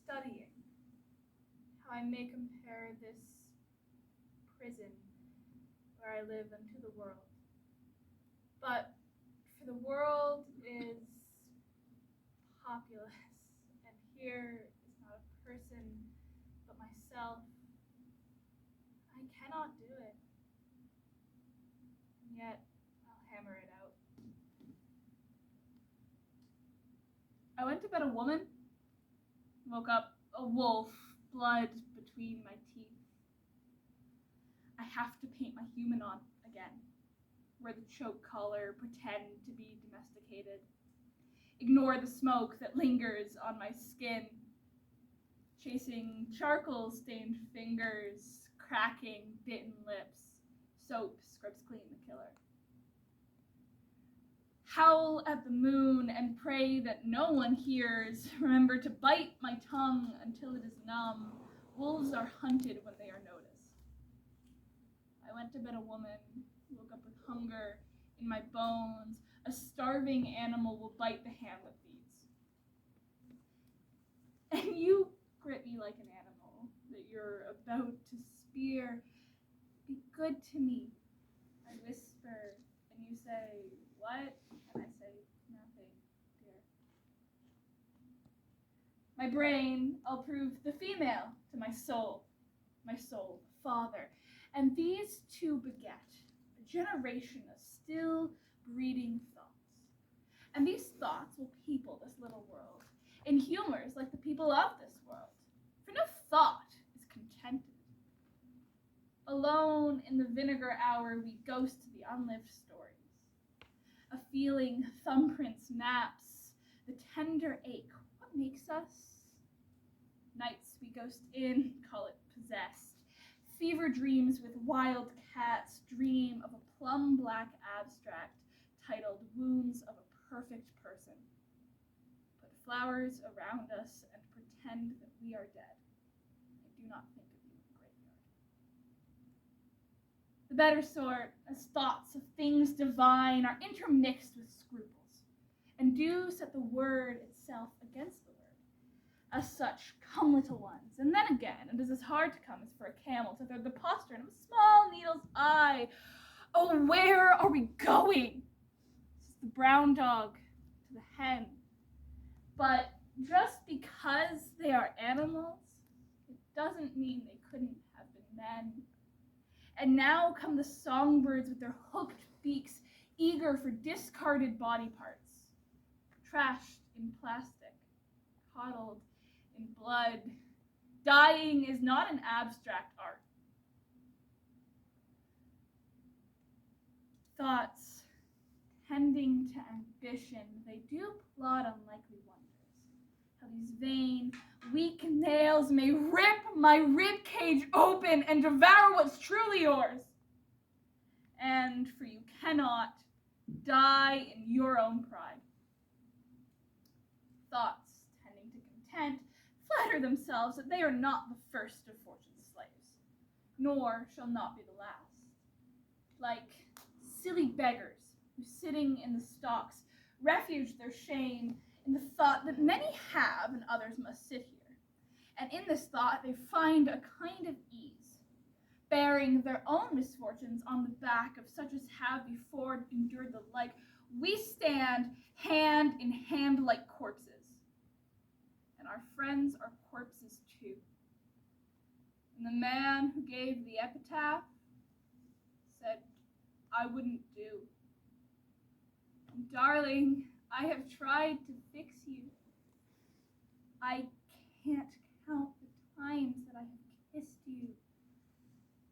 studying how I may compare this prison where I live unto the world. But for the world is populous, and here is not a person but myself. I cannot do it, and yet I'll hammer it out. I went to bed a woman, woke up a wolf, blood between my teeth. I have to paint my human on again, wear the choke collar, pretend to be domesticated, ignore the smoke that lingers on my skin, chasing charcoal-stained fingers, cracking bitten lips. Soap scrubs clean the killer. Howl at the moon and pray that no one hears. Remember to bite my tongue until it is numb. Wolves are hunted when they are noticed. I went to bed a woman, woke up with hunger in my bones. A starving animal will bite the hand that feeds. And you grip me like an animal that you're about to spear. Be good to me, I whisper, and you say, what? And I say, nothing, dear. My brain, I'll prove the female to my soul, the father. And these two beget a generation of still breeding thoughts. And these thoughts will people this little world in humors like the people of this world. For no thought is contented. Alone in the vinegar hour, we ghost the unlived stories. A feeling, thumbprints, maps, the tender ache. What makes us? Nights we ghost in, call it possessed. Fever dreams with wild cats, dream of a plum black abstract titled Wounds of a Perfect Person. Put flowers around us and pretend that we are dead. I do not think of you in the graveyard. The better sort, as thoughts of things divine are intermixed with scruples, and do set the word itself against the word. As such, come little ones, and then again, it is as hard to come as for a camel to thread the postern of a small needle's eye. Oh, where are we going? Says the brown dog to the hen. But just because they are animals, it doesn't mean they couldn't have been men. And now come the songbirds with their hooked beaks, eager for discarded body parts, trashed in plastic, coddled in blood. Dying is not an abstract art. Thoughts, tending to ambition, they do plot unlikely wonders. How these vain, weak nails may rip my rib cage open and devour what's truly yours. And for you cannot die in your own pride. Thoughts, tending to content, flatter themselves that they are not the first of fortune's slaves, nor shall not be the last. Like silly beggars who, sitting in the stocks, refuge their shame in the thought that many have and others must sit here. And in this thought they find a kind of ease, bearing their own misfortunes on the back of such as have before endured the like. We stand hand in hand like corpses, and our friends are corpses too. And the man who gave the epitaph said, I wouldn't do. And darling, I have tried to fix you. I can't count the times that I have kissed you.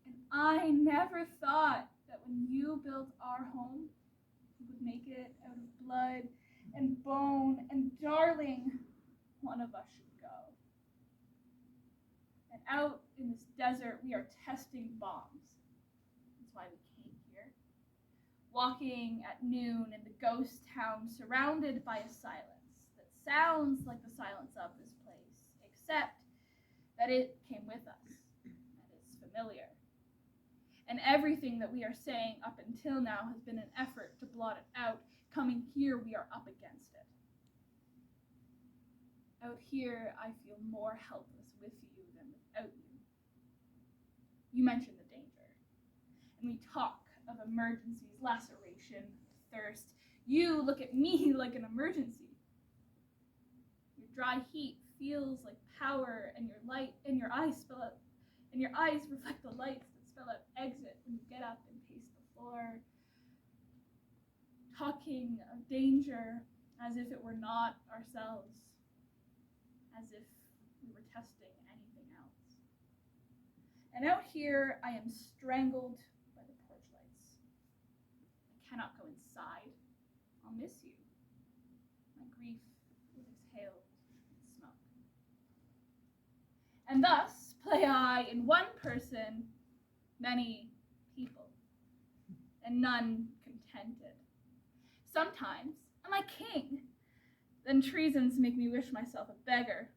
And I never thought that when you built our home, you would make it out of blood and bone. And darling, one of us should go. And out in this desert, we are testing bombs. That's why we came here. Walking at noon in the ghost town, surrounded by a silence that sounds like the silence of this place, except that it came with us, and is familiar. And everything that we are saying up until now has been an effort to blot it out. Coming here, we are up against it. Out here, I feel more helpless with you than without you. You mention the danger, and we talk of emergencies, laceration, thirst. You look at me like an emergency. Your dry heat feels like power, and your eyes reflect the lights that spell out exit when you get up and pace the floor, talking of danger as if it were not ourselves, as if we were testing anything else. And out here, I am strangled by the porch lights. I cannot go inside. I'll miss you. My grief is exhaled in smoke. And thus play I in one person many people, and none contented. Sometimes am I king, then treasons make me wish myself a beggar.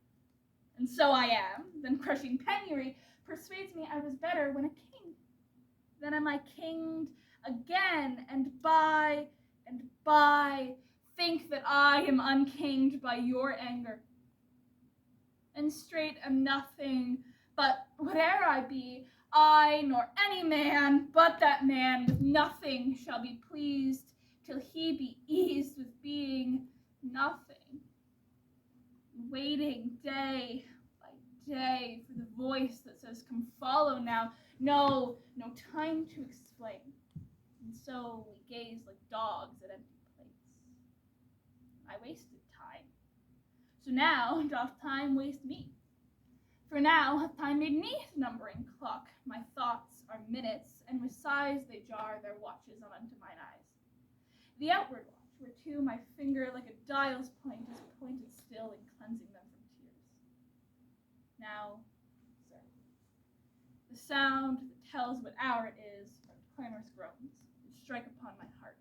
And so I am, then crushing penury persuades me I was better when a king. Then am I kinged again, and by think that I am unkinged by your anger. And straight am nothing, but whate'er I be, I nor any man but that man with nothing shall be pleased till he be eased with being nothing, waiting day by day for the voice that says, come follow now, no time to explain. And so we gaze like dogs at empty plates. I wasted time, so now doth time waste me. For now hath time made me numbering clock. My thoughts are minutes, and with sighs they jar their watches unto mine eyes. The outward watch, whereto my finger like a dial's point is pointed still in cleansing them from tears. Now, sir, the sound that tells what hour it is are clamorous groans, which strike upon my heart,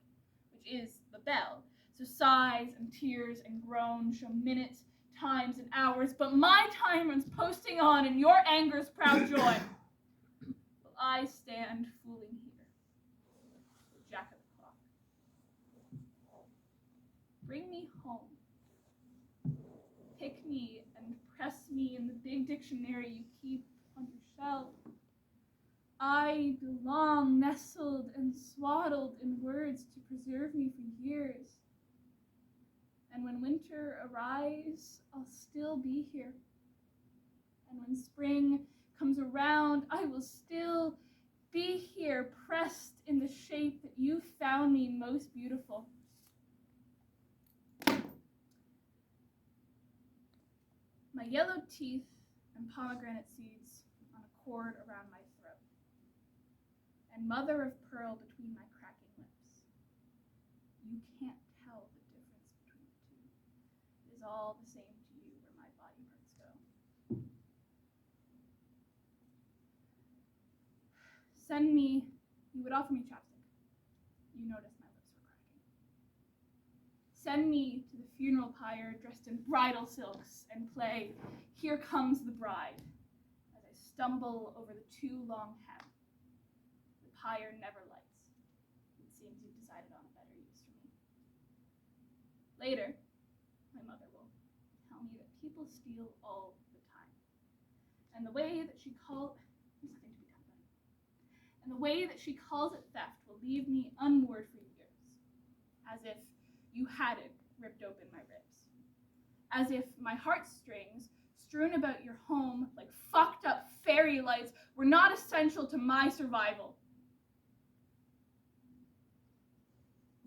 which is the bell. So sighs and tears and groans show minutes, times, and hours, but my time runs posting on in your anger's proud joy, while I stand fooling here, the jack of the clock. Bring me home. Pick me and press me in the big dictionary you keep on your shelf. I belong nestled and swaddled in words to preserve me for years. And when winter arrives, I'll still be here. And when spring comes around, I will still be here, pressed in the shape that you found me most beautiful. My yellow teeth and pomegranate seeds on a cord around my throat, and mother of pearl between my cracking lips. You can't tell the difference between the two. It is all the same to you where my body parts go. You would offer me chapstick. You noticed my lips were cracking. Send me to the funeral pyre dressed in bridal silks and play Here Comes the Bride as I stumble over the too long hem. The pyre never lights. It seems you've decided on a better use for me. Later, my mother will tell me that people steal all the time. And the way that she calls it theft will leave me unmoored for years, as if you hadn't ripped open my ribs, as if my heartstrings strewn about your home like fucked up fairy lights were not essential to my survival.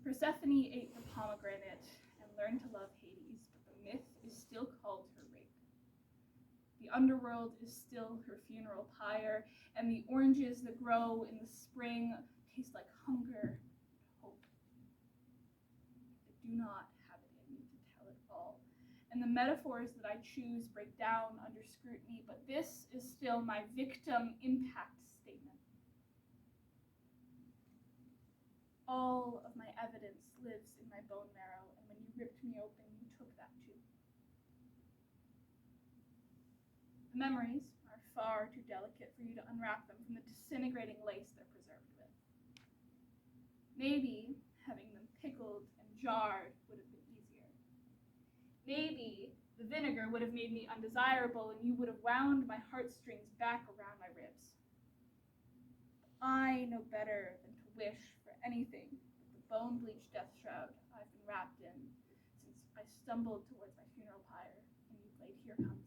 Persephone ate the pomegranate and learned to love Hades, but the myth is still called her rape. The underworld is still her funeral pyre, and the oranges that grow in the spring taste like hunger and hope. I do not have it in me to tell it all, and the metaphors that I choose break down under scrutiny, but this is still my victim impact statement. All of my evidence lives in my bone marrow, and when you ripped me open, you took that too. The memories are far too delicate for you to unwrap them from the disintegrating lace they're preserved with. Maybe having them pickled and jarred would have been easier. Maybe The vinegar would have made me undesirable, and you would have wound my heartstrings back around my ribs. I know better than to wish for anything but the bone-bleached death shroud I've been wrapped in since I stumbled towards my funeral pyre, and you played Here Comes